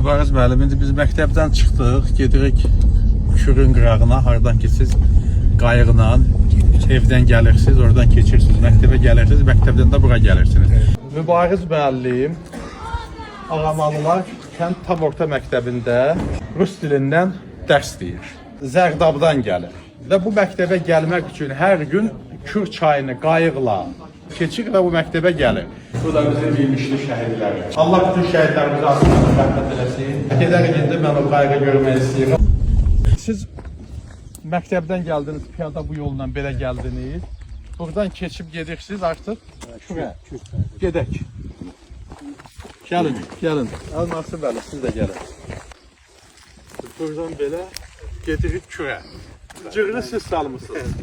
Mübariz müəllim, indi biz məktəbdən çıxdıq, gedirik Kürün qırağına, hardan keçirsiniz, qayıqla, evdən gəlirsiniz, oradan keçirsiniz, məktəbə gəlirsiniz, məktəbdən də bura gəlirsiniz. Mübariz müəllim, Ağamalılar kənd tam orta məktəbində rus dilindən dərs deyir. Zərdabdan gəlir və bu məktəbə gəlmək üçün hər gün Kür çayını qayıqla keçir və bu məktəbə gəlir. Bu da bizim bilmişli şəhidlərimiz. Allah bütün şəhidlərimizi aslında rəhmət eləsin. Gedərik indi mən o qayığı görmək istəyirəm. Siz məktəbdən gəldiniz, piyada bu yolla belə gəldiniz. Buradan keçib gedirsiniz artıq Kürə. Gedək. Gəlin, gəlin. Nasib bəli, siz də gəlin. Buradan belə gedirik Kürə. Cığırı siz salmışsınız.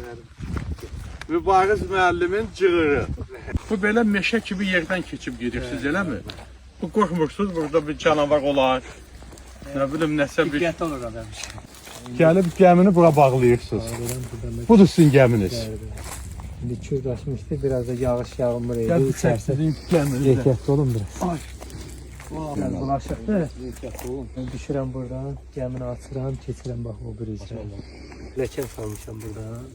Mübariz müəllimin cığırı. Bu belə meşə kimi yerdən keçib gedirsiniz, eləmi? Bu qorxmursunuz, burada bir canavar olar. Nə bilim, nəsə bir... Diqqətli olur adam. Gəlib gəmini bura bağlayırsınız. Budur sizin gəminiz. İndi kürdaşmışdı, biraz da yağış yağmur idi. Gəl düşək sizin gəminizdə. Ehtiyatlı olun biraz. Ay. Bulaşıqdır. Ben düşürəm buradan, gəmini açıram, keçirəm bax o brizə. Ləkən salmışam buradan.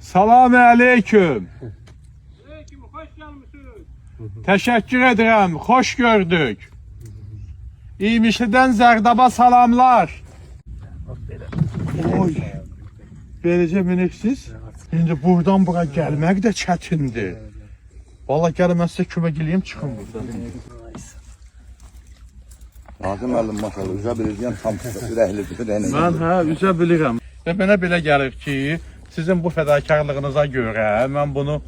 Salam əleyküm. Hoş gəlmişsiniz. Təşəkkür edirəm, xoş gördük. İymişlidən Zərdaba salamlar. Oy, beləcə miniksiz. İndi buradan bura gəlmək də çətindir. Vallahi gəlin mən sizə kömək eləyim, çıxın buradan. Nazım müəllim maşallah üzə bilirəm, tam ürəklidir. Mən üzə bilirəm. Və mənə belə gəlir ki, sizin bu fədakarlığınıza görə mən bunu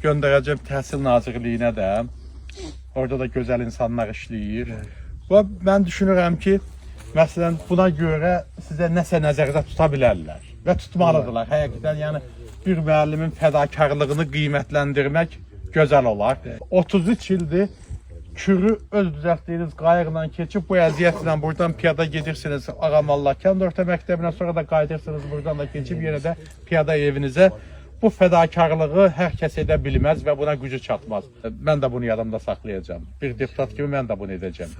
göndərəcəm Təhsil Nazirliyinə də. Orada da gözəl insanlar işləyir. Və mən düşünürəm ki, məsələn, buna görə sizə nəsə nəzərdə tuta bilərlər və tutmalıdırlar. Həqiqətən, yəni bir müəllimin fədakarlığını qiymətləndirmək gözəl olar. 33 ildir Kürü öz düzəltdiyiniz qayıqla keçib bu əziyyətlə buradan piyada gedirsiniz Ağamallar kənd orta məktəbinə, sonra da qayıdırsınız buradan da keçib yenə də piyada evinizə. Bu fədakarlığı hər kəs edə bilməz və buna gücü çatmaz. Mən də bunu yadımda saxlayacağım. Bir deputat kimi mən də bunu edəcəm.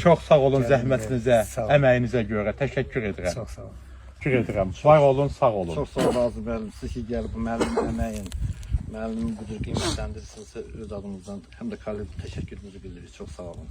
Çox sağ olun zəhmətinizə, əməyinizə görə. Təşəkkür edirəm. Çox sağ olun. Təşəkkür edirəm. Var olun, sağ olun. Çox sağ olun Nazım müəllim. Siz ki gəlib bu müəllimin əməyin, müəllimin bu cür qiymətləndirirsiniz öz adımızdan. Həm də kollektiv təşəkkürümüzü bildiririk. Çox sağ olun.